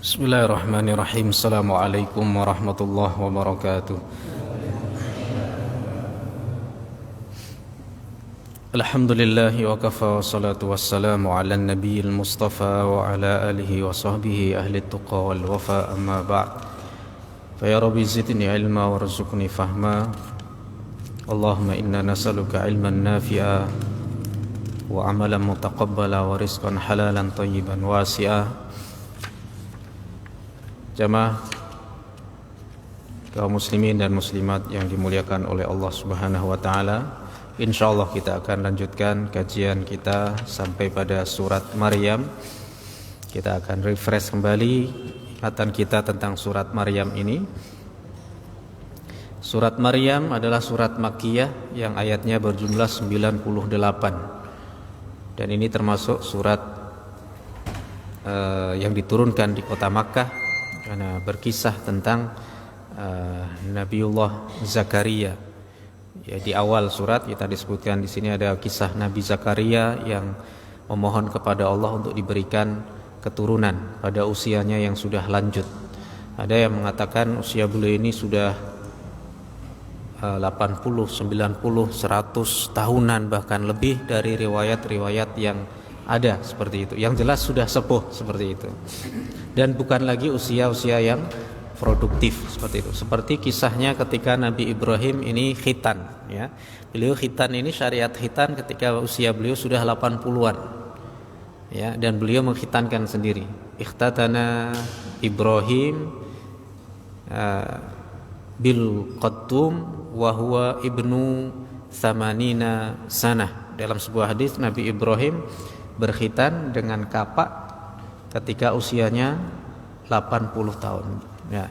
Bismillahirrahmanirrahim. Assalamualaikum warahmatullahi wabarakatuh. Alhamdulillahi wa kafa wa salatu wassalamu ala nabiyil mustafa wa ala alihi wa sahbihi ahli tuqa wal wafa amma ba'd. Fa ya rabbi zidni ilma warzuqni fahma. Allahumma inna nas'aluka ilman nafi'a wa amalan mutaqabbala wa rizqan halalan tayyiban wasi'a. Jamaah kaum muslimin dan muslimat yang dimuliakan oleh Allah Subhanahu wa taala, insyaallah kita akan lanjutkan kajian kita sampai pada surat Maryam. Kita akan refresh kembali ingatan kita tentang surat Maryam ini. Surat Maryam adalah surat Makkiyah yang ayatnya berjumlah 98. Dan ini termasuk surat yang diturunkan di kota Makkah, karena berkisah tentang Nabiullah Zakaria. Ya, di awal surat kita disebutkan di sini ada kisah Nabi Zakaria yang memohon kepada Allah untuk diberikan keturunan pada usianya yang sudah lanjut. Ada yang mengatakan usia beliau ini sudah 80, 90, 100 tahunan, bahkan lebih dari riwayat-riwayat yang ada seperti itu. Yang jelas sudah sepuh seperti itu. Dan bukan lagi usia-usia yang produktif seperti itu. Seperti kisahnya ketika Nabi Ibrahim ini khitan, ya. Beliau khitan ini, syariat khitan ketika usia beliau sudah 80-an. Ya, dan beliau mengkhitankan sendiri. Ikhtatana Ibrahim bil Qattum wa huwa ibnu thamanina sanah. Dalam sebuah hadis Nabi Ibrahim berkhitan dengan kapak ketika usianya 80 tahun. Ya.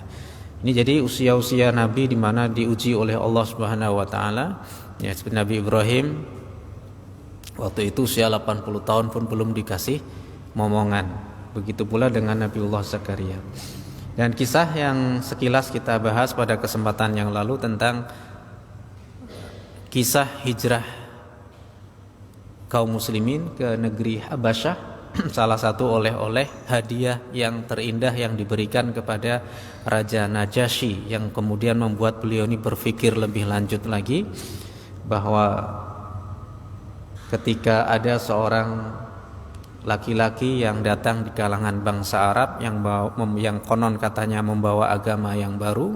Ini jadi usia-usia Nabi di mana diuji oleh Allah Subhanahu wa taala. Ya, seperti Nabi Ibrahim waktu itu usia 80 tahun pun belum dikasih momongan. Begitu pula dengan Nabiullah Zakaria. Dan kisah yang sekilas kita bahas pada kesempatan yang lalu tentang kisah hijrah kaum muslimin ke negeri Habasyah. Salah satu oleh-oleh hadiah yang terindah yang diberikan kepada Raja Najasyi, yang kemudian membuat beliau ini berpikir lebih lanjut lagi bahwa ketika ada seorang laki-laki yang datang di kalangan bangsa Arab yang konon katanya membawa agama yang baru,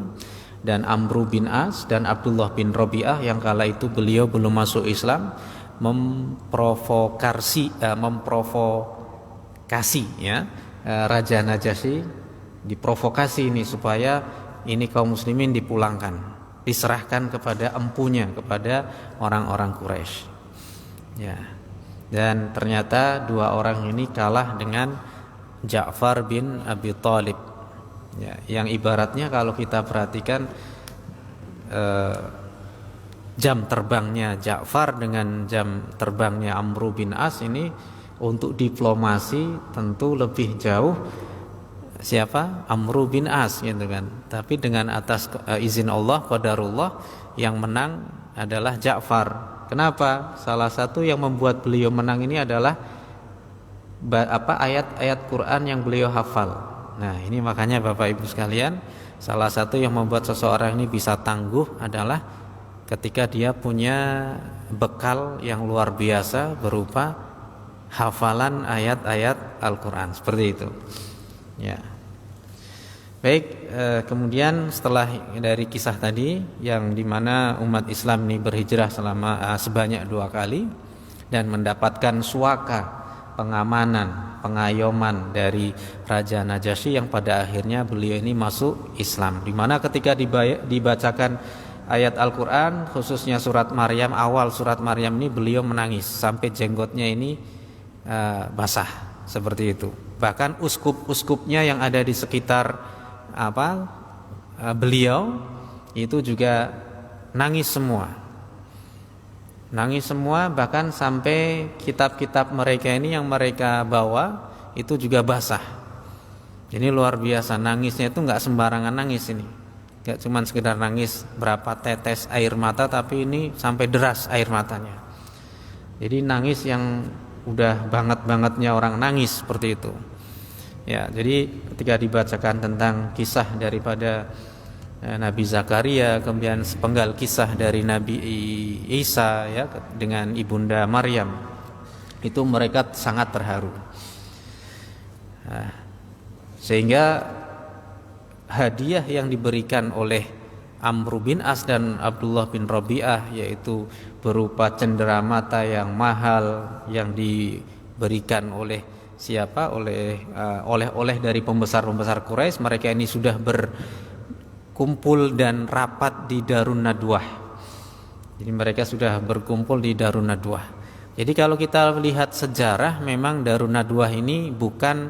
dan Amru bin As dan Abdullah bin Rabi'ah yang kala itu beliau belum masuk Islam, memprovokasi ya, Raja Najasyi diprovokasi ini supaya ini kaum muslimin dipulangkan, diserahkan kepada empunya, kepada orang-orang Quraisy. Ya. Dan ternyata dua orang ini kalah dengan Ja'far bin Abi Thalib. Ya, yang ibaratnya kalau kita perhatikan jam terbangnya Ja'far dengan jam terbangnya Amru bin As ini untuk diplomasi tentu lebih jauh siapa? Amru bin As gitu kan. Tapi dengan atas izin Allah, qadarullah, yang menang adalah Ja'far. Kenapa? Salah satu yang membuat beliau menang ini adalah ayat-ayat Quran yang beliau hafal. Nah, ini makanya Bapak Ibu sekalian, salah satu yang membuat seseorang ini bisa tangguh adalah ketika dia punya bekal yang luar biasa berupa hafalan ayat-ayat Al-Quran, seperti itu. Ya. Baik, kemudian setelah dari kisah tadi yang dimana umat Islam ini berhijrah selama sebanyak 2 kali dan mendapatkan suaka, pengamanan, pengayoman dari Raja Najasyi yang pada akhirnya beliau ini masuk Islam. Dimana ketika dibacakan ayat Al-Quran, khususnya surat Maryam, awal surat Maryam ini beliau menangis sampai jenggotnya ini basah seperti itu. Bahkan uskup-uskupnya yang ada di sekitar beliau itu juga nangis semua, bahkan sampai kitab-kitab mereka ini yang mereka bawa itu juga basah. Ini luar biasa, nangisnya itu nggak sembarangan nangis ini, nggak cuma sekedar nangis berapa tetes air mata, tapi ini sampai deras air matanya. Jadi nangis yang udah banget-bangetnya orang nangis seperti itu. Ya, jadi ketika dibacakan tentang kisah daripada Nabi Zakaria, kemudian sepenggal kisah dari Nabi Isa ya dengan ibunda Maryam, itu mereka sangat terharu. Nah, sehingga hadiah yang diberikan oleh Amr bin As dan Abdullah bin Rabi'ah, yaitu berupa cenderamata yang mahal yang diberikan oleh siapa? Oleh dari pembesar-pembesar Quraisy. Mereka ini sudah berkumpul dan rapat di Darun Nadwah. Jadi mereka sudah berkumpul di Darun Nadwah. Jadi kalau kita lihat sejarah, memang Darun Nadwah ini bukan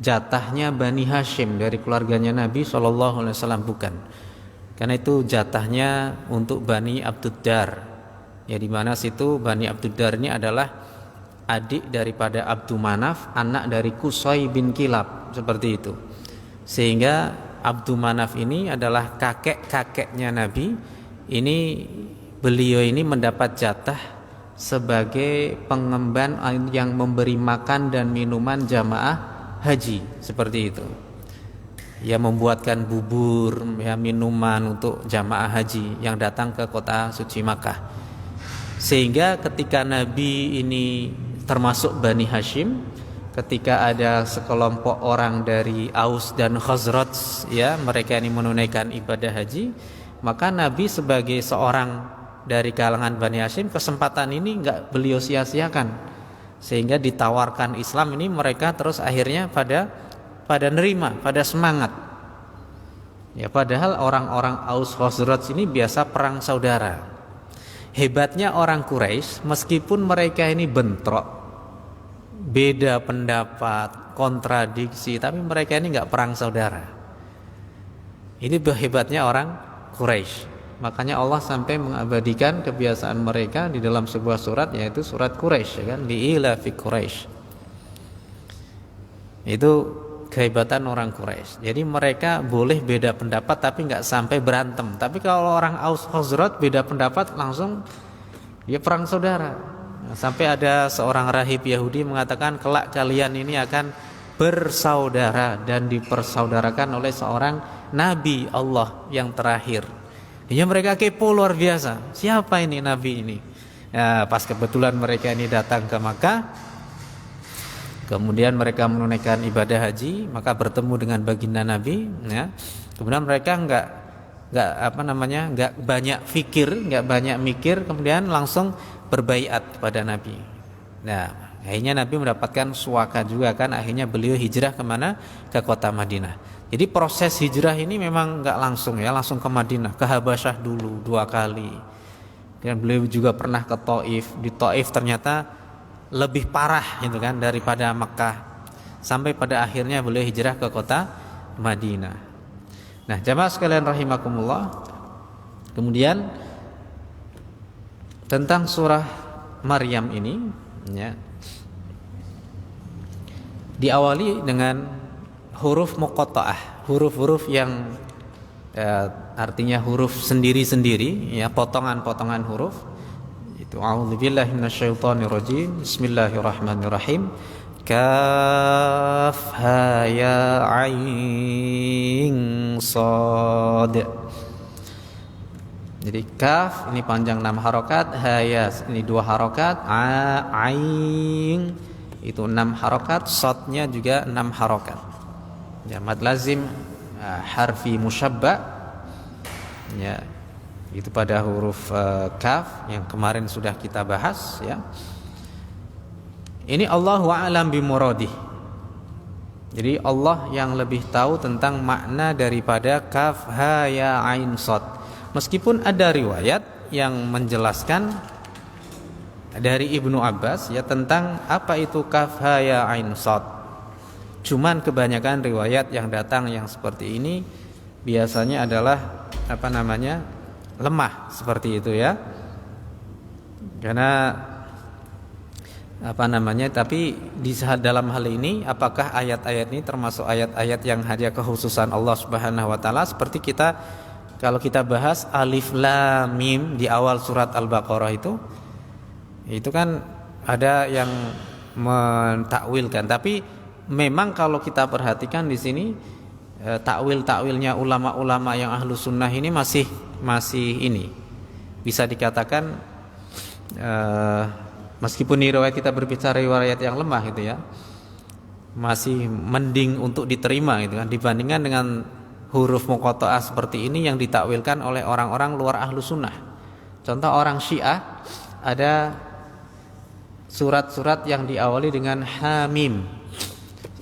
jatahnya Bani Hashim dari keluarganya Nabi SAW, bukan. Karena itu jatahnya untuk Bani Abduddar. Ya, di mana situ Bani Abduddar ini adalah adik daripada Abdu Manaf, anak dari Qusay bin Kilab, seperti itu. Sehingga Abdu Manaf ini adalah kakek-kakeknya Nabi. Beliau ini mendapat jatah sebagai pengemban yang memberi makan dan minuman jamaah haji, seperti itu. Ya, membuatkan bubur, ya, minuman untuk jamaah haji yang datang ke kota suci Makkah. Sehingga ketika Nabi ini termasuk Bani Hashim, ketika ada sekelompok orang dari Aus dan Khazraj, ya, mereka ini menunaikan ibadah haji, maka Nabi sebagai seorang dari kalangan Bani Hashim, kesempatan ini enggak beliau sia-siakan. Sehingga ditawarkan Islam ini, mereka terus akhirnya pada nerima, pada semangat. Ya, padahal orang-orang Aus Khazraj ini biasa perang saudara. Hebatnya orang Quraisy, meskipun mereka ini bentrok, beda pendapat, kontradiksi, tapi mereka ini enggak perang saudara. Ini hebatnya orang Quraisy. Makanya Allah sampai mengabadikan kebiasaan mereka di dalam sebuah surat, yaitu surat Quraisy, ya kan, li'ila fi Quraisy. Itu kehebatan orang Quraisy. Jadi mereka boleh beda pendapat tapi nggak sampai berantem. Tapi kalau orang Aus Khazraj beda pendapat, langsung dia perang saudara. Sampai ada seorang rahib Yahudi mengatakan, kelak kalian ini akan bersaudara dan dipersaudarakan oleh seorang Nabi Allah yang terakhir. Ya, mereka kepo luar biasa. Siapa ini Nabi ini? Ya, pas kebetulan mereka ini datang ke Makkah, kemudian mereka menunaikan ibadah haji, maka bertemu dengan baginda Nabi. Ya. Kemudian mereka nggak banyak mikir, kemudian langsung berbaiat kepada Nabi. Nah, akhirnya Nabi mendapatkan suaka juga kan. Akhirnya beliau hijrah kemana? Ke kota Madinah. Jadi proses hijrah ini memang nggak langsung ya, langsung ke Madinah, ke Habasyah dulu 2 kali. Dan beliau juga pernah ke Taif. Di Taif ternyata lebih parah gitu kan daripada Makkah. Sampai pada akhirnya beliau hijrah ke kota Madinah. Nah, jamaah sekalian rahimakumullah. Kemudian tentang surah Maryam ini, ya, diawali dengan huruf muqatta'ah, huruf-huruf yang artinya huruf sendiri-sendiri, ya, potongan-potongan huruf. Itu a'udzubillahi minasyaitonirrajim. Bismillahirrahmanirrahim. Kaf ha ya ain shad. Jadi kaf ini panjang 6 harokat, ha ya ini 2 harokat, ain itu 6 harokat, shadnya juga 6 harokat. Ya, mad lazim harfi musyabba, ya, itu pada huruf kaf yang kemarin sudah kita bahas, ya. Ini Allahu a'lam bimuradih. Jadi Allah yang lebih tahu tentang makna daripada kaf ha ya ain shad. Meskipun ada riwayat yang menjelaskan dari Ibnu Abbas, ya, tentang apa itu kaf ha ya ain shad. Cuman kebanyakan riwayat yang datang yang seperti ini biasanya adalah lemah seperti itu, ya. Karena tapi di dalam hal ini, apakah ayat-ayat ini termasuk ayat-ayat yang hadiah kekhususan Allah Subhanahu wa taala, seperti kalau kita bahas alif lam mim di awal surat Al-Baqarah itu kan ada yang mentakwilkan. Tapi memang kalau kita perhatikan di sini takwilnya ulama-ulama yang ahlu sunnah ini masih ini bisa dikatakan meskipun riwayat kita berbicara riwayat yang lemah gitu ya, masih mending untuk diterima gitu kan, dibandingkan dengan huruf muqatta'ah seperti ini yang ditakwilkan oleh orang-orang luar ahlu sunnah. Contoh orang Syiah, ada surat-surat yang diawali dengan hamim.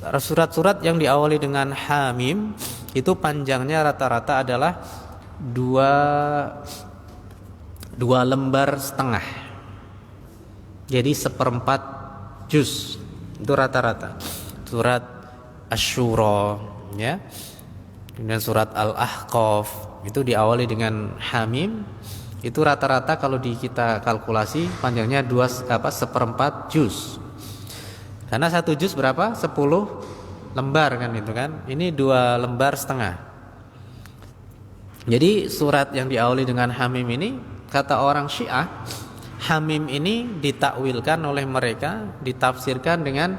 Surat-surat yang diawali dengan hamim itu panjangnya rata-rata adalah dua lembar setengah. Jadi 1/4 juz itu rata-rata. Surat Asy-Syura ya. Kemudian surat Al-Ahqaf itu diawali dengan hamim. Itu rata-rata kalau kita kalkulasi panjangnya 1/4 juz. Karena 1 juz berapa? 10 lembar kan itu kan. Ini 2 lembar setengah. Jadi surat yang diawali dengan hamim ini, kata orang Syiah, hamim ini ditakwilkan oleh mereka, ditafsirkan dengan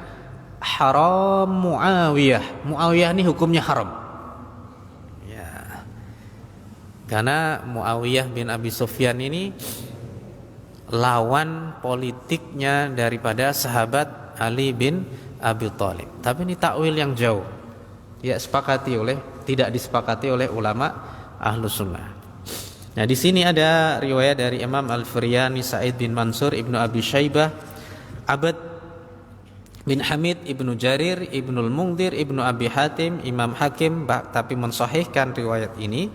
haram Muawiyah. Muawiyah ini hukumnya haram. Ya. Karena Muawiyah bin Abi Sufyan ini lawan politiknya daripada sahabat Ali bin Abi Thalib. Tapi ini takwil yang jauh. Tidak disepakati oleh ulama Ahlus Sunnah. Nah, di sini ada riwayat dari Imam Al-Firyani, Sa'id bin Mansur, Ibnu Abi Syaibah, Abad bin Hamid, Ibnu Jarir, Ibnul Mungdir, Ibnu Abi Hatim, Imam Hakim, tapi mensahihkan riwayat ini.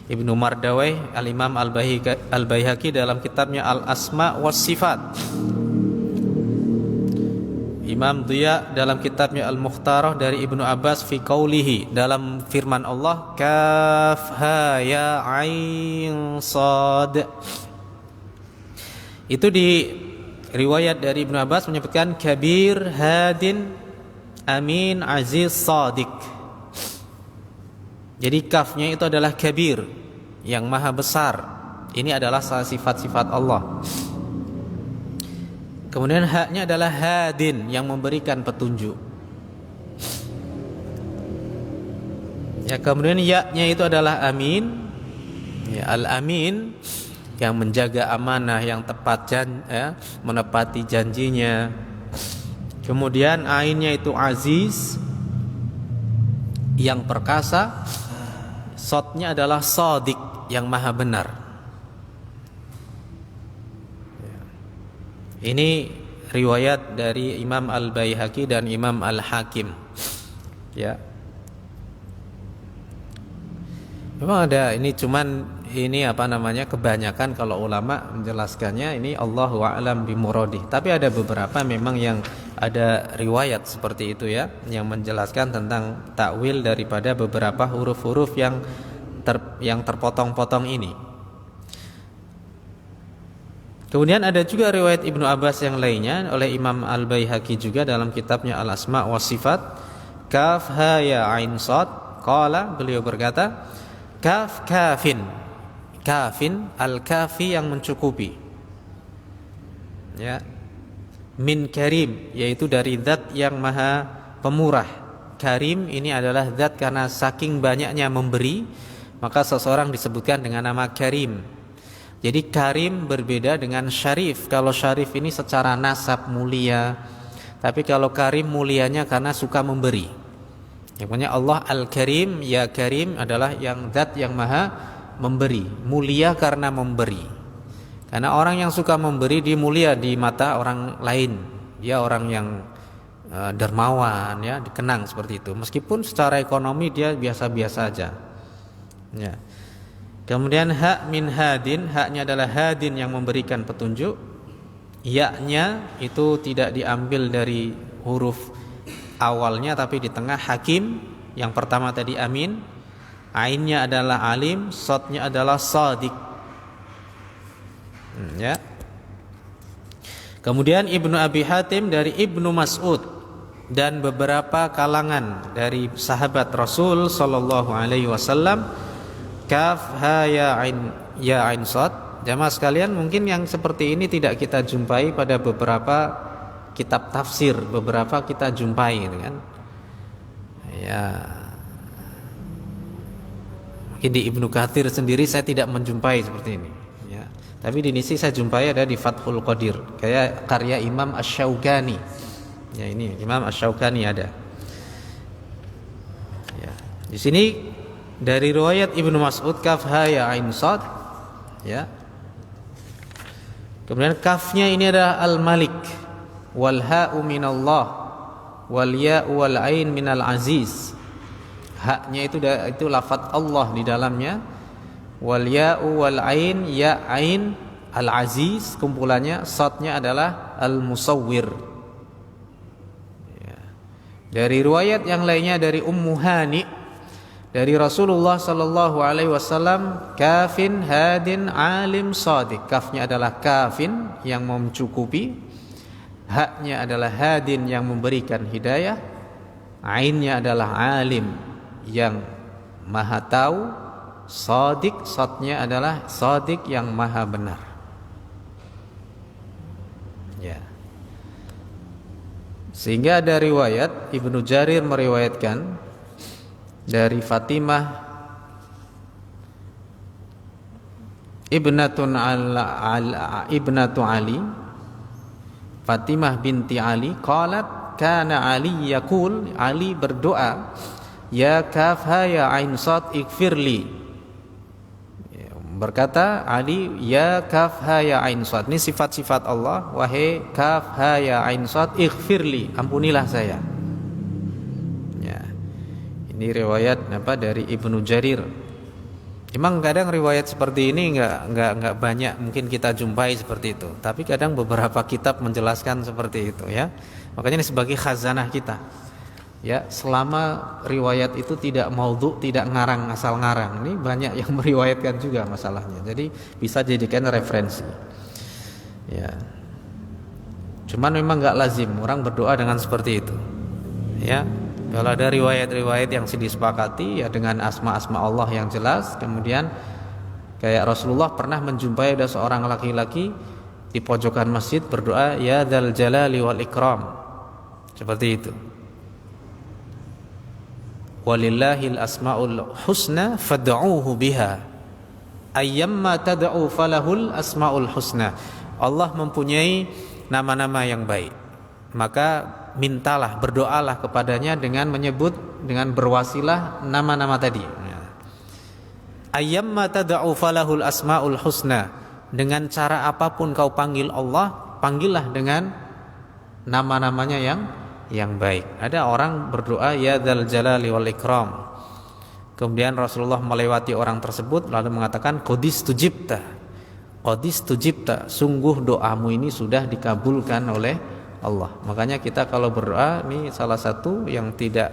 Ibnu Mardawayh, Al-Imam Al-Baihaqi dalam kitabnya Al-Asma was Sifat. Imam Dhiya dalam kitabnya Al-Mukhtarah dari Ibnu Abbas fi qaulihi, dalam firman Allah kaf ha ya ain sad. Itu di riwayat dari Ibnu Abbas menyebutkan kabir hadin amin aziz sadiq. Jadi kafnya itu adalah kabir, yang maha besar. Ini adalah salah sifat-sifat Allah. Kemudian haknya adalah hadin, yang memberikan petunjuk. Ya, kemudian ya-nya itu adalah amin. Ya, al-amin, yang menjaga amanah, yang tepat menepati janjinya. Kemudian ainnya itu aziz, yang perkasa. Sodnya adalah shadiq, yang maha benar. Ini riwayat dari Imam Al-Baihaqi dan Imam Al-Hakim. Ya. Memang ada ini, cuman ini kebanyakan kalau ulama menjelaskannya ini Allahu a'lam bimuradih. Tapi ada beberapa memang yang ada riwayat seperti itu ya, yang menjelaskan tentang takwil daripada beberapa huruf-huruf yang terpotong-potong ini. Kemudian ada juga riwayat Ibnu Abbas yang lainnya oleh Imam Al-Baihaqi juga dalam kitabnya Al-Asma wa Sifat, kaf ha ya ain sad, qala, beliau berkata, kaf kafin, kafin al-kafi, yang mencukupi. Ya. Min karim, yaitu dari zat yang maha pemurah. Karim ini adalah zat karena saking banyaknya memberi, maka seseorang disebutkan dengan nama karim. Jadi karim berbeda dengan syarif. Kalau syarif ini secara nasab mulia, tapi kalau karim mulianya karena suka memberi. Yang punya Allah Al-Karim, ya Karim adalah yang zat yang maha memberi, mulia karena memberi. Karena orang yang suka memberi dia mulia di mata orang lain. Dia orang yang dermawan ya, dikenang seperti itu. Meskipun secara ekonomi dia biasa-biasa aja. Ya. Kemudian hak min hadin, haknya adalah hadin, yang memberikan petunjuk. Ya-nya itu tidak diambil dari huruf awalnya tapi di tengah, hakim, yang pertama tadi amin. Ainnya adalah alim, sodnya adalah shadiq. Ya. Kemudian Ibnu Abi Hatim dari Ibnu Mas'ud dan beberapa kalangan dari sahabat Rasul sallallahu alaihi wasallam, kaf ha ya ain sad. Jamaah sekalian, mungkin yang seperti ini tidak kita jumpai pada beberapa kitab tafsir beberapa kita jumpai gitu kan. Ya. Mungkin di Ibnu Katsir sendiri saya tidak menjumpai seperti ini ya. Tapi di sini saya jumpai ada di Fathul Qadir, kayak karya Imam Asy-Syaukani. Ya, ini Imam Asy-Syaukani ada. Ya. Di sini dari riwayat Ibnu Mas'ud kaf ha ya ain sad ya. Kemudian kafnya ini adalah Al-Malik, wal ha'u minallah, wal ya'u wal ain minal aziz. Haknya itu lafaz Allah di dalamnya. Wal ya'u wal ain, ya ain al-aziz, kumpulannya. Sadnya adalah al-musawwir ya. Dari riwayat yang lainnya dari Ummu Hani dari Rasulullah sallallahu alaihi wasallam, kafin hadin alim shadiq. Kafnya adalah kafin yang mencukupi, haknya adalah hadin yang memberikan hidayah, ainnya adalah alim yang maha tahu, shadiq, sadnya adalah shadiq yang maha benar ya. Sehingga ada riwayat Ibnu Jarir meriwayatkan dari Fatimah ibnatu Ali, Fatimah binti Ali, qalat kana Ali yaqul, Ali berdoa, ya kaf ha ya ain sad ighfirli. Berkata Ali, ya kaf ha ya ain sad, ini sifat-sifat Allah, wahai kaf ha ya ain sad ighfirli, ampunilah saya. Ini riwayat dari Ibnu Jarir. Memang kadang riwayat seperti ini enggak banyak mungkin kita jumpai seperti itu. Tapi kadang beberapa kitab menjelaskan seperti itu ya. Makanya ini sebagai khazanah kita. Ya, selama riwayat itu tidak maudhu, tidak ngarang asal ngarang. Ini banyak yang meriwayatkan juga masalahnya. Jadi bisa jadikan referensi. Ya. Cuman memang enggak lazim orang berdoa dengan seperti itu. Ya. Kalau ada riwayat-riwayat yang disepakati ya dengan asma-asma Allah yang jelas, kemudian kayak Rasulullah pernah menjumpai ada seorang laki-laki di pojokan masjid berdoa, ya dzal jalali wal ikram, seperti itu. Walillahil asmaul husna fad'uuhu biha, ayyamma tad'u falahul asmaul husna. Allah mempunyai nama-nama yang baik, maka mintalah, berdoalah kepadanya dengan menyebut, dengan berwasilah nama-nama tadi. Ayyamma tad'u falahul asmaul husna. Dengan cara apapun kau panggil Allah, panggillah dengan nama-namanya yang baik. Ada orang berdoa ya dzal jalali wal ikram. Kemudian Rasulullah melewati orang tersebut lalu mengatakan qadis tujibta. Qadis tujibta, sungguh doamu ini sudah dikabulkan oleh Allah. Makanya kita kalau berdoa, ini salah satu yang tidak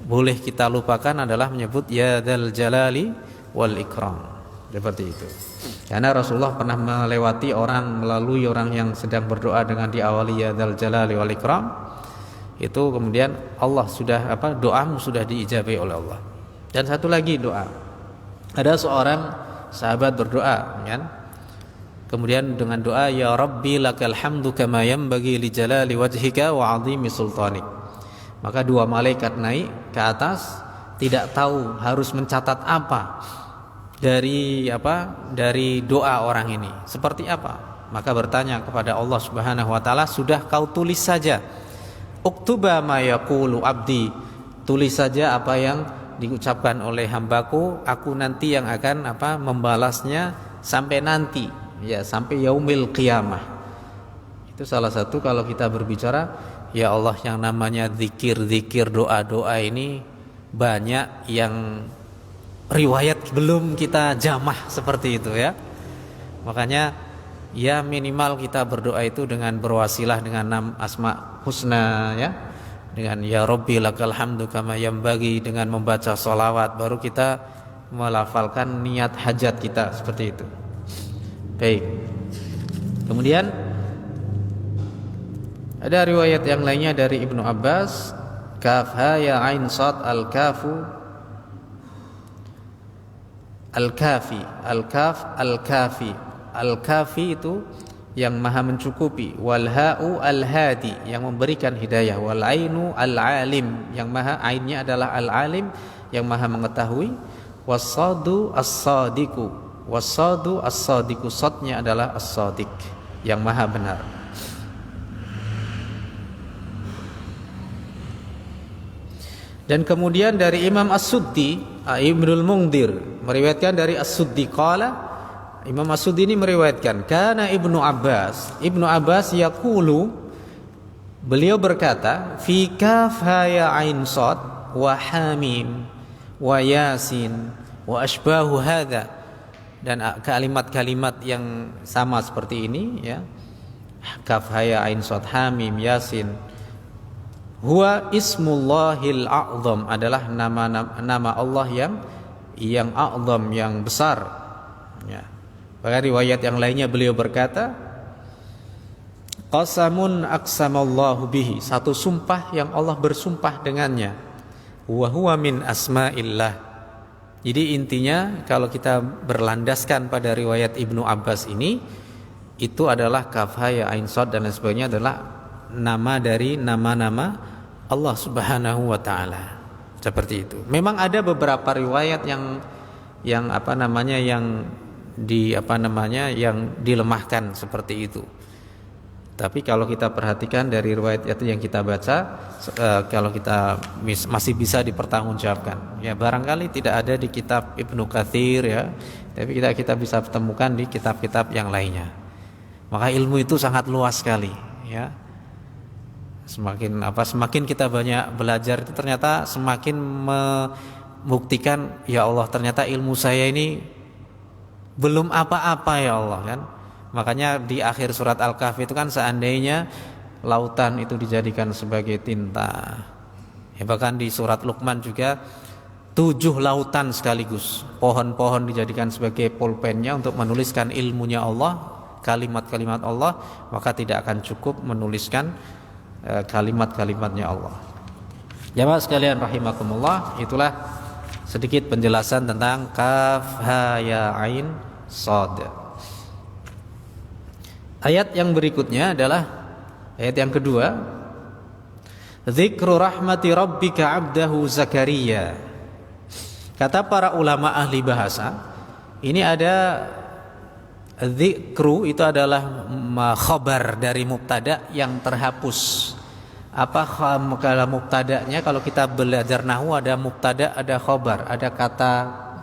boleh kita lupakan adalah menyebut ya dzal jalali wal ikram, seperti itu. Karena Rasulullah pernah melewati orang, melalui orang yang sedang berdoa dengan diawali ya dzal jalali wal ikram, itu kemudian Allah sudah doamu sudah diijabai oleh Allah. Dan satu lagi doa, ada seorang sahabat berdoa kan, kemudian dengan doa ya Rabbi lakal hamdu kama yanbaghi li jalali wajhika wa 'azimi sultanik. Maka dua malaikat naik ke atas, tidak tahu harus mencatat apa dari doa orang ini. Seperti apa? Maka bertanya kepada Allah Subhanahu wa taala, sudah kau tulis saja. Uktuba ma yaqulu abdi. Tulis saja apa yang diucapkan oleh hambaku, aku nanti yang akan membalasnya sampai nanti. Ya, sampai yaumil qiyamah. Itu salah satu kalau kita berbicara ya Allah yang namanya zikir-zikir, doa-doa ini banyak yang riwayat belum kita jamah seperti itu ya. Makanya ya minimal kita berdoa itu dengan berwasilah dengan asma husna ya. Dengan ya Rabbi lakal hamdu kama yanbaghi, dengan membaca sholawat baru kita melafalkan niat hajat kita seperti itu. Baik. Kemudian ada riwayat yang lainnya dari Ibnu Abbas, kaf ha ya ain sad al kafu al kafi, al kaf al kafi. Al kafi itu yang maha mencukupi, wal ha'u al-hadi, yang memberikan hidayah, wal ainu al-alim, yang maha ainnya adalah al-alim, yang maha mengetahui, was-sadu as-sadiku, was-sadu as-sadiku, sadnya adalah as-sadiq, yang maha benar. Dan kemudian dari Imam As-Suddi, Ibnul Mungdir meriwayatkan dari As-Suddi qala, Imam As-Suddi ini meriwayatkan, kana Ibnu Abbas yaqulu, beliau berkata, fi kaf ha ya ain sad wa hamim wa yasin wa asbahu hadza, dan kalimat-kalimat yang sama seperti ini ya, kaf ha ya ain sad hamim yasin, huwa ismullahil a'zam, adalah nama Allah yang a'zam, yang besar ya. Pada riwayat yang lainnya beliau berkata, qasamun aqsamallahu bihi, satu sumpah yang Allah bersumpah dengannya, wa huwa min asma'illah. Jadi intinya kalau kita berlandaskan pada riwayat Ibnu Abbas ini, itu adalah kaf ha ya ain sad dan lain sebagainya adalah nama dari nama-nama Allah Subhanahu wa taala. Seperti itu. Memang ada beberapa riwayat yang dilemahkan seperti itu. Tapi kalau kita perhatikan dari riwayat itu yang kita baca, kalau kita masih bisa dipertanggungjawabkan. Ya barangkali tidak ada di kitab Ibnu Katsir ya, tapi kita bisa temukan di kitab-kitab yang lainnya. Maka ilmu itu sangat luas sekali ya. Semakin kita banyak belajar itu ternyata semakin membuktikan, ya Allah, ternyata ilmu saya ini belum apa-apa ya Allah kan. Makanya di akhir surat Al-Kahfi itu kan, seandainya lautan itu dijadikan sebagai tinta ya, bahkan di surat Luqman juga 7 lautan sekaligus, pohon-pohon dijadikan sebagai pulpennya untuk menuliskan ilmunya Allah, kalimat-kalimat Allah, maka tidak akan cukup menuliskan kalimat-kalimatnya Allah. Jamaah sekalian rahimakumullah, itulah sedikit penjelasan tentang kaf ha ya ain sad. Ayat yang berikutnya adalah ayat yang kedua, dzikru rahmati rabbika 'abdahu Zakaria. Kata para ulama ahli bahasa, ini ada dzikru, itu adalah khabar dari mubtada yang terhapus. Apa kalau mubtada'nya, kalau kita belajar nahwu ada mubtada, ada khabar, ada kata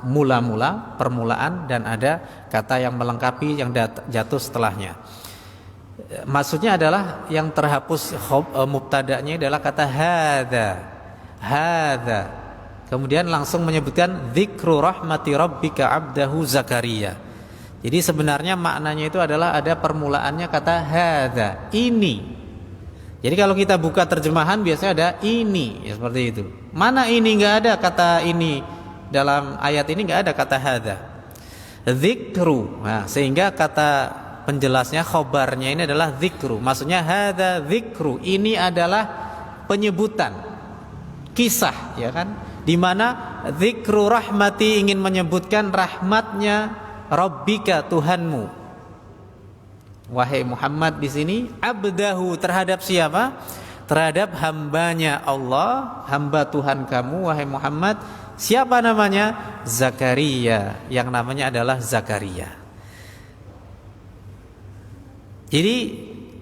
mula-mula, permulaan, dan ada kata yang melengkapi yang jatuh setelahnya. Maksudnya adalah yang terhapus mubtada'nya adalah kata hadza. Kemudian langsung menyebutkan dzikru rahmati rabbika 'abdahu Zakaria. Jadi sebenarnya maknanya itu adalah ada permulaannya kata hadza, ini. Jadi kalau kita buka terjemahan biasanya ada ini ya, seperti itu. Mana ini, enggak ada kata ini dalam ayat ini, enggak ada kata hadza. Dzikru. Nah, sehingga kata penjelasnya, khobarnya ini adalah dzikru. Maksudnya hadza dzikru, ini adalah penyebutan kisah ya kan, di mana dzikru rahmati ingin menyebutkan rahmatnya Rabbika, Tuhanmu. Wahai Muhammad, di sini abdahu, terhadap siapa? Terhadap hambanya Allah, hamba Tuhan kamu wahai Muhammad. Siapa namanya? Zakaria, yang namanya adalah Zakaria. Jadi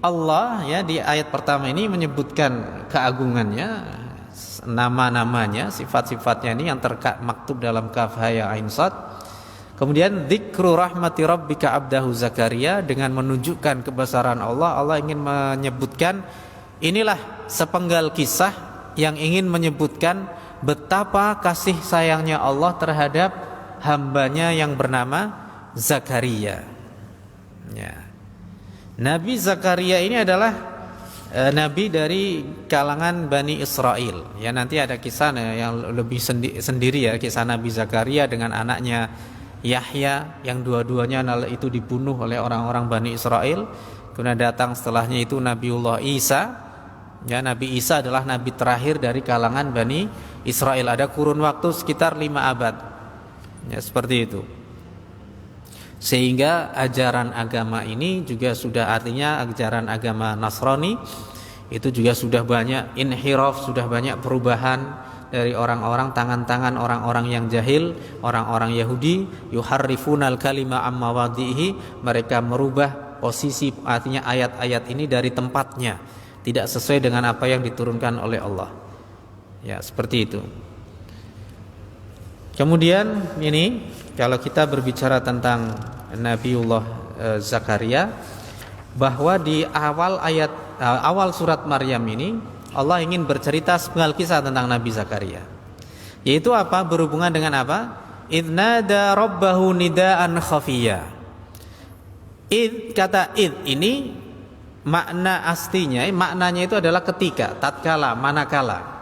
Allah ya di ayat pertama ini menyebutkan keagungannya, nama-namanya, sifat-sifatnya ini yang termaktub dalam kaf ha ya ain sad. Kemudian dzikru rahmati rabbika 'abdahu Zakaria, dengan menunjukkan kebesaran Allah. Allah ingin menyebutkan, inilah sepenggal kisah yang ingin menyebutkan betapa kasih sayangnya Allah terhadap hambanya yang bernama Zakaria ya. Nabi Zakaria ini adalah nabi dari kalangan Bani Israel ya. Nanti ada kisah yang lebih sendiri ya, kisah Nabi Zakaria dengan anaknya Yahya, yang dua-duanya itu dibunuh oleh orang-orang Bani Israel. Kemudian datang setelahnya itu Nabiullah Isa ya. Nabi Isa adalah nabi terakhir dari kalangan Bani Israel. Ada kurun waktu sekitar 5 abad ya, seperti itu. Sehingga ajaran agama ini juga sudah, artinya ajaran agama Nasrani itu juga sudah banyak inhiraf, sudah banyak perubahan dari orang-orang, tangan-tangan orang-orang yang jahil, orang-orang Yahudi, yuharrifunal kalima amma wadhihi, mereka merubah posisi, artinya ayat-ayat ini dari tempatnya, tidak sesuai dengan apa yang diturunkan oleh Allah. Ya, seperti itu. Kemudian ini kalau kita berbicara tentang Nabiullah Zakaria, bahwa di awal surat Maryam ini Allah ingin bercerita sepenggal kisah tentang Nabi Zakaria. Yaitu apa? Berhubungan dengan apa? Idnada rabbahu nidaan khafiyya. Kata id ini makna aslinya, maknanya itu adalah ketika, tatkala, manakala.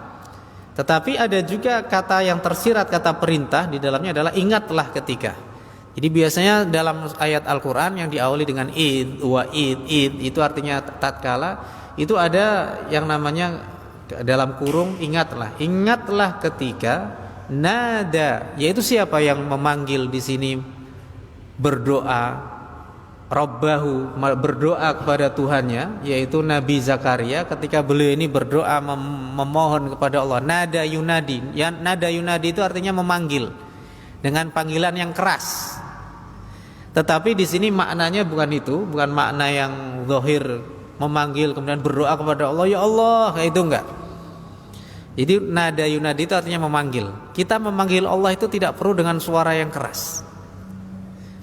Tetapi ada juga kata yang tersirat, kata perintah di dalamnya adalah ingatlah ketika. Jadi biasanya dalam ayat Al-Quran yang diawali dengan id, wa id, itu artinya tatkala, itu ada yang namanya dalam kurung ingatlah. Ingatlah ketika nada, yaitu siapa yang memanggil di sini, berdoa Rabbahu, berdoa kepada Tuhannya, yaitu Nabi Zakaria. Ketika beliau ini berdoa memohon kepada Allah, nada yunadi. Ya, nada yunadi itu artinya memanggil dengan panggilan yang keras. Tetapi di sini maknanya bukan itu, bukan makna yang zahir memanggil kemudian berdoa kepada Allah, ya Allah, kayak itu enggak. Jadi nada yunadi itu artinya memanggil. Kita memanggil Allah itu tidak perlu dengan suara yang keras.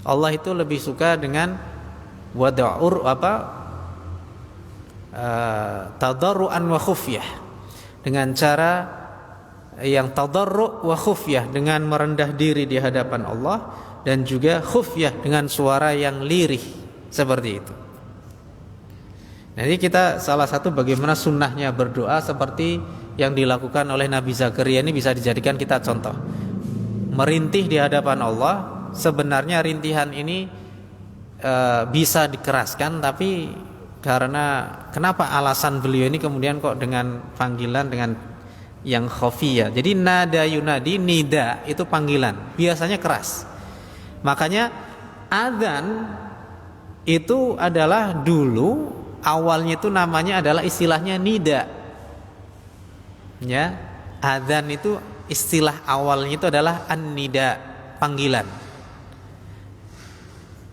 Allah itu lebih suka dengan tadarruan wa khufyah, dengan cara yang tadarru wa khufyah, dengan merendah diri di hadapan Allah, dan juga khufyah dengan suara yang lirih, seperti itu. Jadi kita salah satu bagaimana sunnahnya berdoa seperti yang dilakukan oleh Nabi Zakaria ini bisa dijadikan kita contoh. Merintih di hadapan Allah, sebenarnya rintihan ini bisa dikeraskan, tapi karena kenapa alasan beliau ini kemudian kok dengan panggilan dengan yang khafiyah. Jadi nada yunadi, nida itu panggilan, biasanya keras. Makanya adzan itu adalah dulu awalnya itu namanya adalah istilahnya nida. Ya, adzan itu istilah awalnya itu adalah an-nida, panggilan.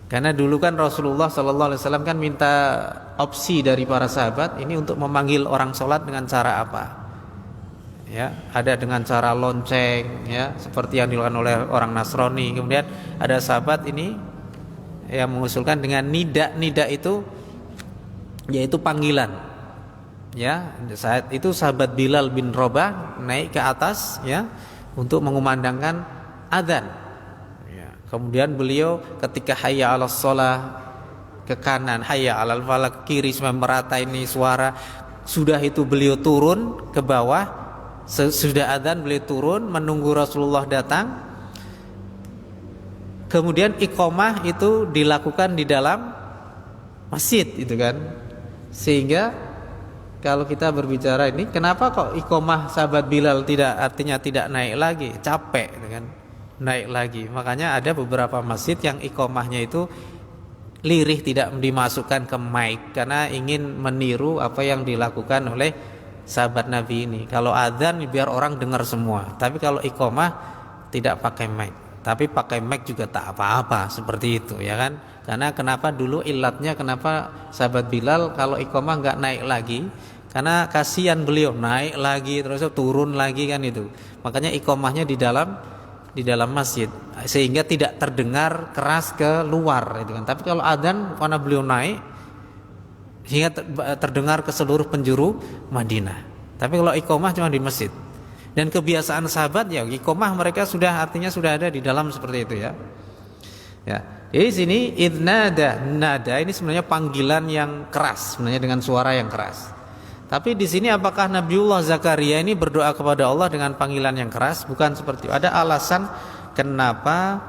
Karena dulu kan Rasulullah SAW kan minta opsi dari para sahabat ini untuk memanggil orang sholat dengan cara apa? Ya, ada dengan cara lonceng, ya, seperti yang dilakukan oleh orang Nasrani. Kemudian ada sahabat ini yang mengusulkan dengan nida. Nida itu yaitu panggilan. Ya, saat itu sahabat Bilal bin Rabah naik ke atas, ya, untuk mengumandangkan adzan. Kemudian beliau ketika hayya 'alas shalah ke kanan, hayya 'alal falah ke kiri, sampai merata ini suara. Sudah itu beliau turun ke bawah, sudah adzan beliau turun menunggu Rasulullah datang. Kemudian iqamah itu dilakukan di dalam masjid itu kan. Sehingga kalau kita berbicara ini, kenapa kok iqamah sahabat Bilal artinya tidak naik lagi, capek kan? Naik lagi. Makanya ada beberapa masjid yang iqamahnya itu lirih, tidak dimasukkan ke mic karena ingin meniru apa yang dilakukan oleh sahabat Nabi ini. Kalau adzan biar orang dengar semua, tapi kalau iqamah tidak pakai mic. Tapi pakai mic juga tak apa-apa, seperti itu ya kan. Karena kenapa dulu ilatnya kenapa sahabat Bilal kalau iqamah enggak naik lagi? Karena kasihan beliau naik lagi terus turun lagi kan itu. Makanya iqamahnya di dalam masjid sehingga tidak terdengar keras ke luar itu kan. Tapi kalau adzan karena beliau naik sehingga terdengar ke seluruh penjuru Madinah. Tapi kalau iqamah cuma di masjid. Dan kebiasaan sahabat ya iqamah mereka artinya sudah ada di dalam seperti itu ya. Ya. Jadi sini idnada, nada ini sebenarnya panggilan yang keras, sebenarnya dengan suara yang keras. Tapi di sini apakah Nabiullah Zakaria ini berdoa kepada Allah dengan panggilan yang keras? Bukan seperti itu. Ada alasan kenapa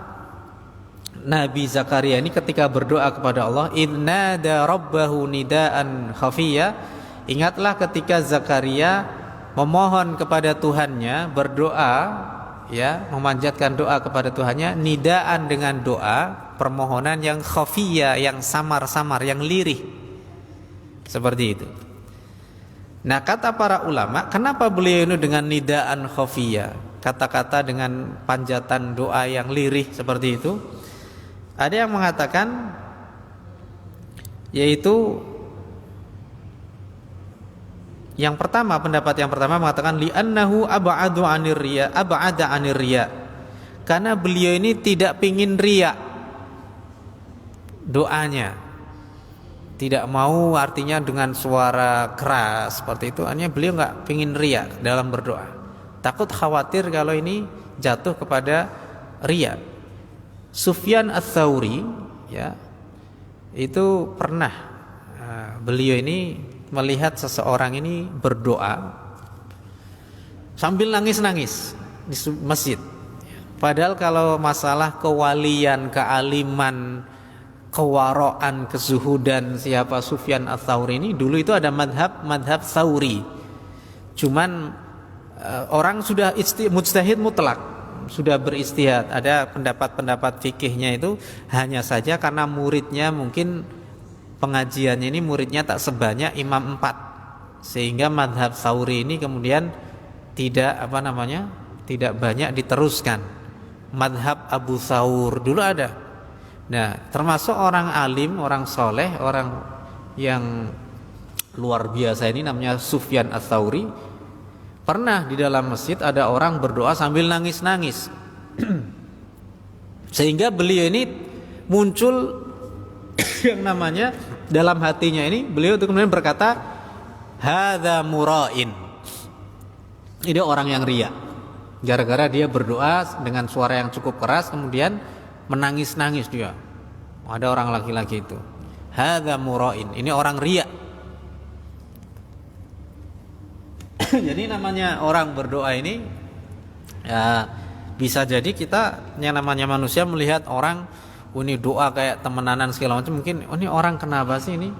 Nabi Zakaria ini ketika berdoa kepada Allah, idnada rabbahu nidaan khafiyya. Ingatlah ketika Zakaria memohon kepada Tuhannya, berdoa, ya, memanjatkan doa kepada Tuhannya, nidaan dengan doa permohonan yang khafiyah, yang samar-samar, yang lirih. Seperti itu. Nah, kata para ulama, kenapa beliau ini dengan nidaan khafiyah, kata-kata dengan panjatan doa yang lirih seperti itu? Ada yang mengatakan yaitu yang pertama, pendapat yang pertama mengatakan li'annahu ab'adu 'anir riya, ab'ada 'anir riya. Karena beliau ini tidak pingin riya doanya. Tidak mau artinya dengan suara keras seperti itu. Artinya beliau enggak pingin riya dalam berdoa. Takut khawatir kalau ini jatuh kepada riya. Sufyan Ats-Tsauri ya, itu pernah beliau ini melihat seseorang ini berdoa sambil nangis-nangis di masjid. Padahal kalau masalah kewalian, kealiman, kewaraan, kezuhudan siapa Sufyan Ats-Tsauri ini, dulu itu ada madhab Tsauri. Cuman orang sudah mujtahid mutlak, sudah beristihad. Ada pendapat-pendapat fikihnya itu hanya saja karena muridnya mungkin pengajiannya ini muridnya tak sebanyak imam 4, sehingga madhab Tsauri ini kemudian tidak tidak banyak diteruskan. Madhab Abu Tsaur dulu ada. Nah, termasuk orang alim, orang soleh, orang yang luar biasa ini namanya Sufyan Ats-Tsauri. Pernah di dalam masjid ada orang berdoa sambil nangis-nangis. Sehingga beliau ini muncul yang namanya dalam hatinya ini, beliau itu kemudian berkata, hadza mura'in. Ini orang yang riya. Gara-gara dia berdoa dengan suara yang cukup keras, kemudian menangis-nangis dia. Ada orang laki-laki itu. Hadza mura'in. Ini orang riya. Jadi namanya orang berdoa ini ya, bisa jadi kita yang namanya manusia melihat orang ini doa kayak temenanan segala macam, mungkin ini orang kenapa sih ini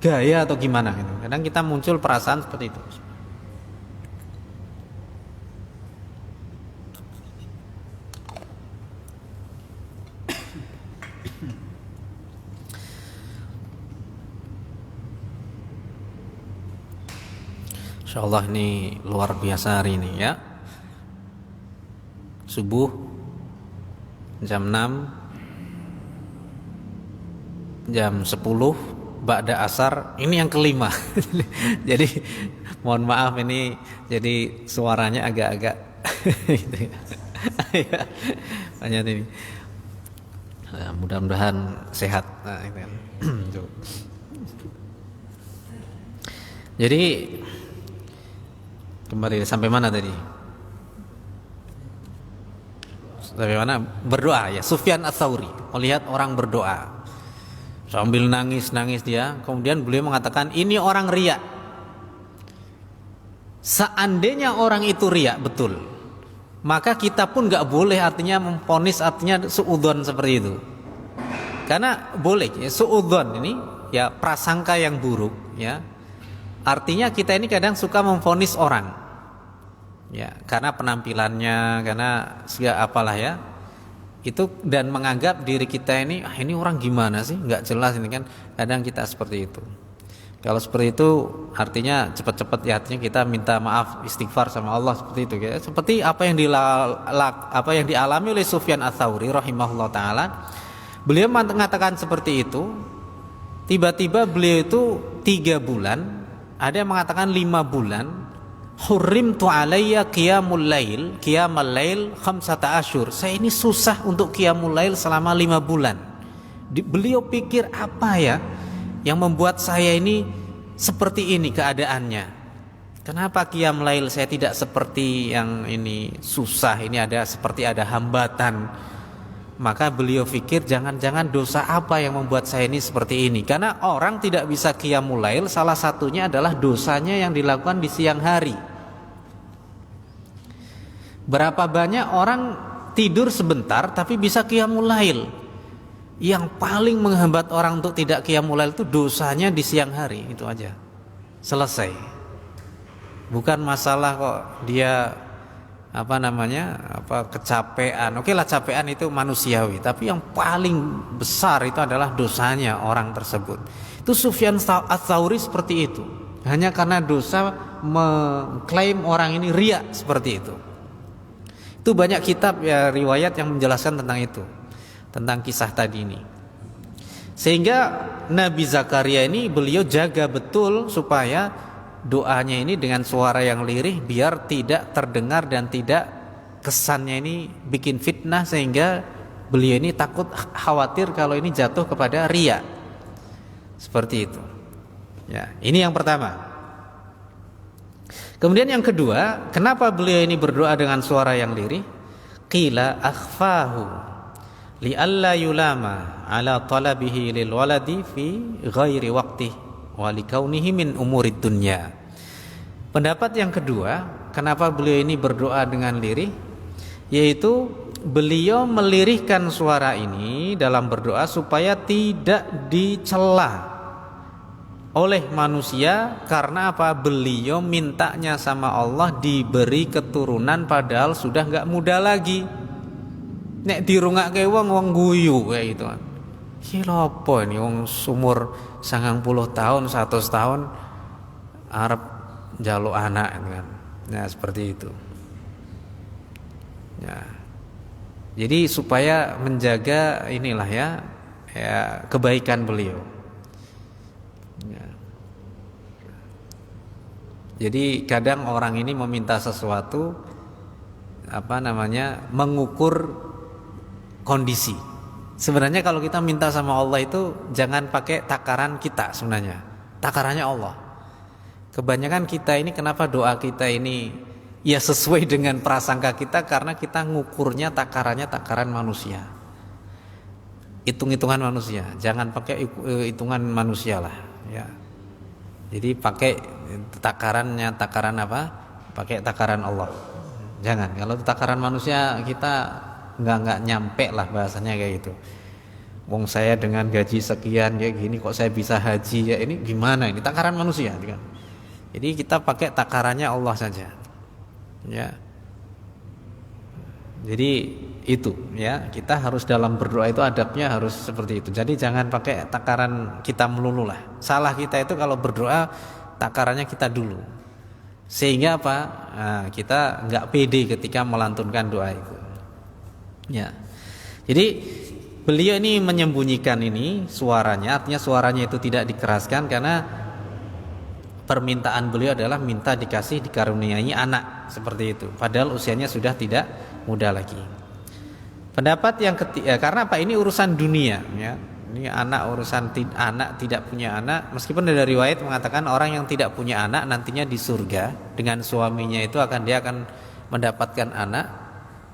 gaya atau gimana gitu. Kadang kita muncul perasaan seperti itu. Insyaallah ini luar biasa hari ini ya. Subuh jam 6, jam 10, ba'da asar, ini yang kelima. Jadi mohon maaf ini jadi suaranya agak-agak banyak ini. Nah, mudah-mudahan sehat. Nah, ini kan. Jadi kembali sampai mana tadi? Sampai mana? Berdoa ya. Sufyan Ats-Tsauri melihat orang berdoa sambil nangis-nangis dia. Kemudian beliau mengatakan ini orang riya. Seandainya orang itu riya betul, maka kita pun nggak boleh artinya memponis artinya suudzon seperti itu. Karena boleh ya, suudzon ini ya prasangka yang buruk ya. Artinya kita ini kadang suka memvonis orang. Ya, karena penampilannya, karena segala apalah ya. Itu dan menganggap diri kita ini ini orang gimana sih? Enggak jelas ini kan. Kadang kita seperti itu. Kalau seperti itu artinya cepat-cepat ya artinya kita minta maaf, istighfar sama Allah seperti itu ya. Seperti apa yang dialami oleh Sufyan Ats-Tsauri rahimahullah taala. Beliau mengatakan seperti itu. Tiba-tiba beliau itu 3 bulan, ada yang mengatakan 5 bulan, hurrimtu alayya qiyamul lail khamsata asyhur. Saya ini susah untuk qiyamul lail selama 5 bulan. Beliau pikir apa ya yang membuat saya ini seperti ini keadaannya. Kenapa qiyam lail saya tidak seperti yang ini susah, ini seperti ada hambatan. Maka beliau pikir jangan-jangan dosa apa yang membuat saya ini seperti ini. Karena orang tidak bisa qiyamul lail, salah satunya adalah dosanya yang dilakukan di siang hari. Berapa banyak orang tidur sebentar tapi bisa qiyamul lail. Yang paling menghambat orang untuk tidak qiyamul lail itu dosanya di siang hari, itu aja. Selesai. Bukan masalah kok dia kecapean. Oke lah, capean itu manusiawi, tapi yang paling besar itu adalah dosanya orang tersebut. Itu Sufyan Ats-Tsauri seperti itu. Hanya karena dosa mengklaim orang ini riya seperti itu. Itu banyak kitab ya riwayat yang menjelaskan tentang itu, tentang kisah tadi ini. Sehingga Nabi Zakaria ini beliau jaga betul supaya doanya ini dengan suara yang lirih biar tidak terdengar dan tidak kesannya ini bikin fitnah, sehingga beliau ini takut khawatir kalau ini jatuh kepada riya. Seperti itu. Ya, ini yang pertama. Kemudian yang kedua, kenapa beliau ini berdoa dengan suara yang lirih? Qila akhfahu li'alla yulama ala talabihi lil waladi fi ghairi waqti wa likaunihi min umurid dunya. Pendapat yang kedua, kenapa beliau ini berdoa dengan lirih? Yaitu beliau melirihkan suara ini dalam berdoa supaya tidak dicela oleh manusia. Karena apa? Beliau mintanya sama Allah diberi keturunan padahal sudah gak muda lagi. Nek dirungake wong guyu kayak gitu kan. Ki lopo ini wong umur 90 tahun 100 tahun arep njaluk anak kan. Nah, seperti itu. Ya. Jadi supaya menjaga inilah ya kebaikan beliau. Ya. Jadi kadang orang ini meminta sesuatu mengukur kondisi. Sebenarnya kalau kita minta sama Allah itu jangan pakai takaran kita, sebenarnya takarannya Allah. Kebanyakan kita ini kenapa doa kita ini ya sesuai dengan prasangka kita, karena kita ngukurnya takaran manusia, hitung-hitungan manusia. Jangan pakai hitungan manusia lah ya. Jadi pakai takaran pakai takaran Allah. Jangan, kalau takaran manusia kita nggak nyampe lah bahasanya kayak gitu. Wong saya dengan gaji sekian kayak gini kok saya bisa haji ya, ini gimana ini takaran manusia kan. Jadi kita pakai takarannya Allah saja. Ya. Jadi itu ya, kita harus dalam berdoa itu adabnya harus seperti itu. Jadi jangan pakai takaran kita melulu lah. Salah kita itu kalau berdoa takarannya kita dulu. Sehingga apa? Nah, kita nggak pede ketika melantunkan doa itu. Ya. Jadi beliau ini menyembunyikan ini suaranya, artinya suaranya itu tidak dikeraskan karena permintaan beliau adalah minta dikaruniai anak seperti itu. Padahal usianya sudah tidak muda lagi. Pendapat yang ketiga, karena apa? Ini urusan dunia ya. Ini urusan anak tidak punya anak. Meskipun ada riwayat mengatakan orang yang tidak punya anak nantinya di surga dengan suaminya itu dia akan mendapatkan anak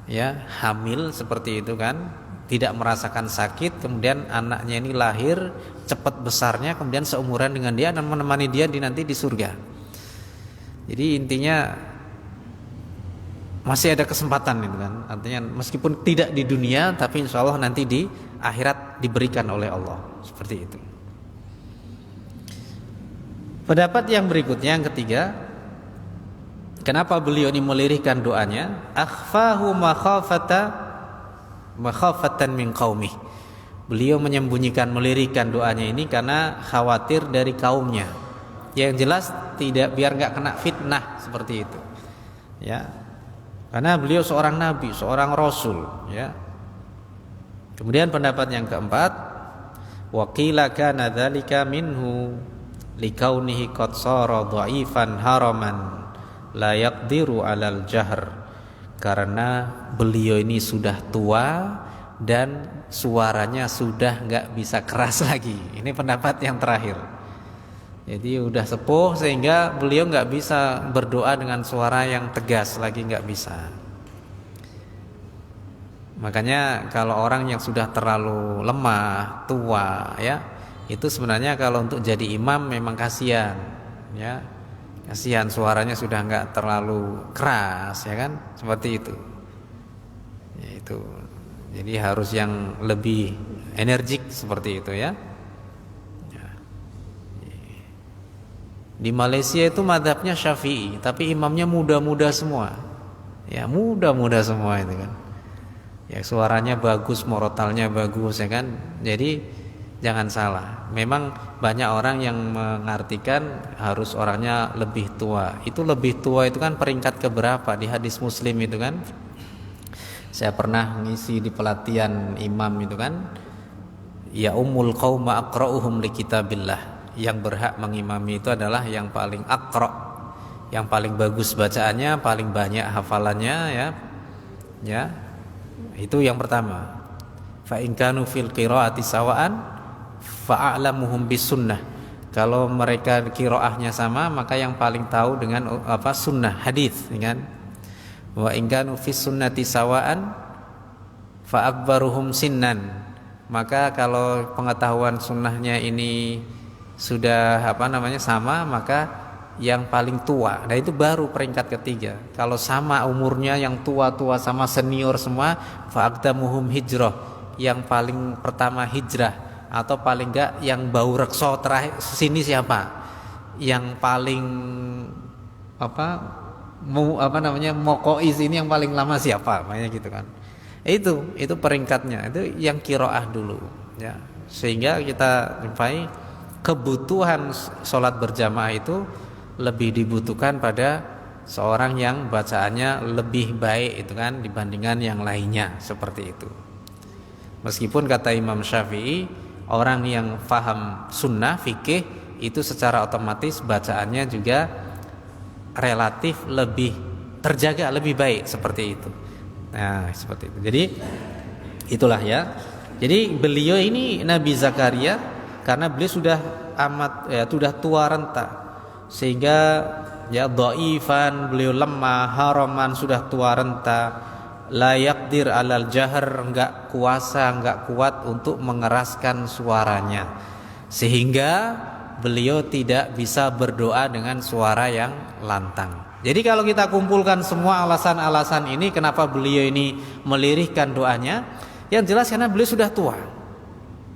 ya, hamil seperti itu kan, tidak merasakan sakit, kemudian anaknya ini lahir cepat besarnya, kemudian seumuran dengan dia dan menemani dia nanti di surga. Jadi intinya masih ada kesempatan itu kan, artinya meskipun tidak di dunia tapi insya Allah nanti di akhirat diberikan oleh Allah, seperti itu. Pendapat yang berikutnya, yang ketiga, kenapa beliau ini melirihkan doanya? Akhfahu makhafatan min qaumih. Beliau menyembunyikan, melirihkan doanya ini karena khawatir dari kaumnya. Yang jelas biar nggak kena fitnah seperti itu. Ya. Karena beliau seorang nabi, seorang rasul, ya. Kemudian pendapat yang keempat, wa qila kana dzalika minhu likaunihi qad sara dhaifan haraman la yaqdiru 'alal jahr. Karena beliau ini sudah tua dan suaranya sudah nggak bisa keras lagi. Ini pendapat yang terakhir. Jadi udah sepuh sehingga beliau nggak bisa berdoa dengan suara yang tegas lagi, nggak bisa. Makanya kalau orang yang sudah terlalu lemah, tua, ya, itu sebenarnya kalau untuk jadi imam memang kasihan, ya. Kasihan suaranya sudah nggak terlalu keras, ya kan? Seperti itu. Ya, itu. Jadi harus yang lebih energik seperti itu, ya. Di Malaysia itu mazhabnya Syafi'i, tapi imamnya muda-muda semua. Ya muda-muda semua itu kan. Ya suaranya bagus, morotalnya bagus ya kan. Jadi jangan salah. Memang banyak orang yang mengartikan harus orangnya lebih tua. Itu lebih tua itu kan peringkat keberapa di hadis Muslim itu kan? Saya pernah ngisi di pelatihan imam itu kan. Ya ummul qauma aqra'uhum li kitabillah. Yang berhak mengimami itu adalah yang paling aqra', yang paling bagus bacaannya, paling banyak hafalannya ya. Ya. Itu yang pertama. Fa in kanu fil qiraati sawaan fa'alamuhum bis sunnah. Kalau mereka qiraahnya sama, maka yang paling tahu dengan apa sunnah hadis kan. Wa in kanu fis sunnati sawaan fa akbaruhum sinnan. Maka kalau pengetahuan sunnahnya ini sudah sama, maka yang paling tua. Nah itu baru peringkat ketiga. Kalau sama umurnya yang tua-tua sama senior semua, fa aqdamuhum hijrah. Yang paling pertama hijrah, atau paling enggak yang bau rekso terakhir sini siapa? Yang paling mokoi sini yang paling lama siapa? Makanya gitu kan. Itu peringkatnya. Itu yang qiraah dulu ya. Sehingga kita jumpai kebutuhan sholat berjamaah itu lebih dibutuhkan pada seorang yang bacaannya lebih baik itu kan dibandingkan yang lainnya, seperti itu. Meskipun kata Imam Syafi'i, orang yang faham sunnah fikih itu secara otomatis bacaannya juga relatif lebih terjaga, lebih baik, seperti itu. Nah, seperti itu. Jadi itulah ya. Jadi beliau ini Nabi Zakaria karena beliau sudah sudah tua renta, sehingga ya dhaifan, beliau lemah, haraman, sudah tua renta, la yaqdir alal jahr, enggak kuasa, enggak kuat untuk mengeraskan suaranya, sehingga beliau tidak bisa berdoa dengan suara yang lantang. Jadi kalau kita kumpulkan semua alasan-alasan ini kenapa beliau ini melirihkan doanya, yang jelas karena beliau sudah tua.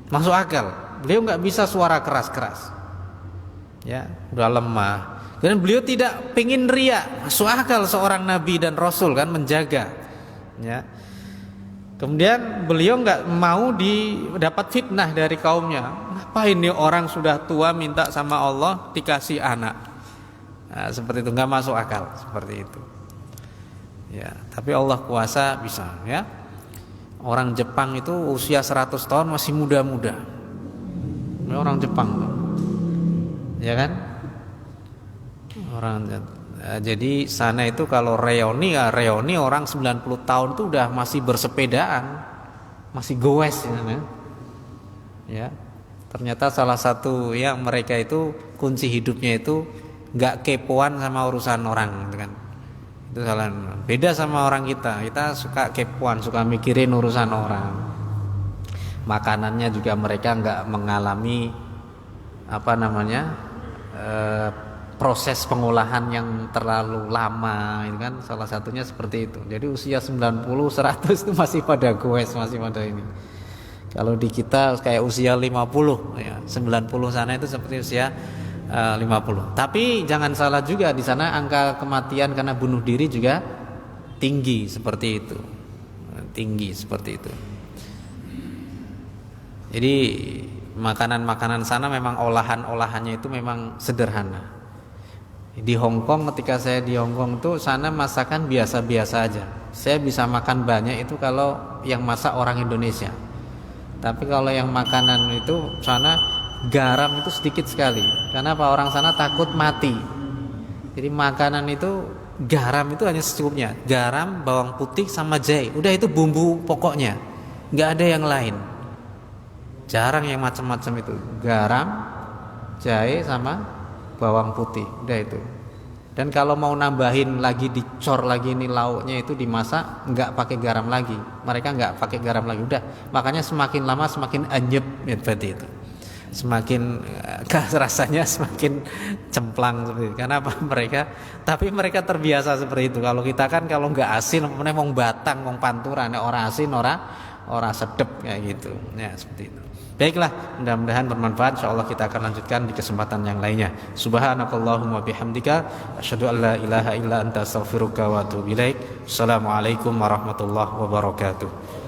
Masuk akal. Beliau enggak bisa suara keras-keras. Ya, udah lemah. Dan beliau tidak pengin riya. Masuk akal seorang nabi dan rasul kan menjaga. Ya. Kemudian beliau enggak mau dapat fitnah dari kaumnya. Ngapain nih orang sudah tua minta sama Allah dikasih anak? Nah, seperti itu, enggak masuk akal seperti itu. Ya, tapi Allah kuasa bisa ya. Orang Jepang itu usia 100 tahun masih muda-muda. Orang Jepang tuh. Ya kan? Jadi sana itu kalau reuni orang 90 tahun itu udah masih bersepedaan, masih goes ya. Ya. Ternyata salah satu yang mereka itu kunci hidupnya itu enggak kepoan sama urusan orang gitu kan. Itu salah. Beda sama orang kita. Kita suka kepoan, suka mikirin urusan orang. Makanannya juga mereka enggak mengalami proses pengolahan yang terlalu lama itu kan, salah satunya seperti itu. Jadi usia 90, 100 itu masih pada goes, masih pada ini. Kalau di kita kayak usia 50 ya, 90 sana itu seperti usia 50. Tapi jangan salah juga, di sana angka kematian karena bunuh diri juga tinggi seperti itu. Tinggi seperti itu. Jadi makanan-makanan sana memang olahannya itu memang sederhana. Di Hong Kong, ketika saya di Hong Kong tuh sana masakan biasa-biasa aja. Saya bisa makan banyak itu kalau yang masak orang Indonesia. Tapi kalau yang makanan itu sana garam itu sedikit sekali. Karena apa? Orang sana takut mati. Jadi makanan itu garam itu hanya secukupnya. Garam, bawang putih sama jahe. Udah itu bumbu pokoknya. Nggak ada yang lain. Jarang yang macam-macam itu. Garam, jahe sama bawang putih, udah itu. Dan kalau mau nambahin lagi, dicor lagi ini lauknya itu dimasak, nggak pakai garam lagi. Mereka nggak pakai garam lagi, udah. Makanya semakin lama semakin anyep seperti itu. Semakin rasanya semakin cemplang seperti itu. Karena apa? Mereka terbiasa seperti itu. Kalau kita kan kalau nggak asin, namanya mau batang, mau panturan, orang asin, orang sedep kayak gitu. Ya seperti itu. Baiklah, mudah-mudahan bermanfaat. Insyaallah kita akan lanjutkan di kesempatan yang lainnya. Subhanakallahumma bihamdika asyhadu an la ilaha illa anta astaghfiruka wa atubu ilaik. Assalamualaikum warahmatullahi wabarakatuh.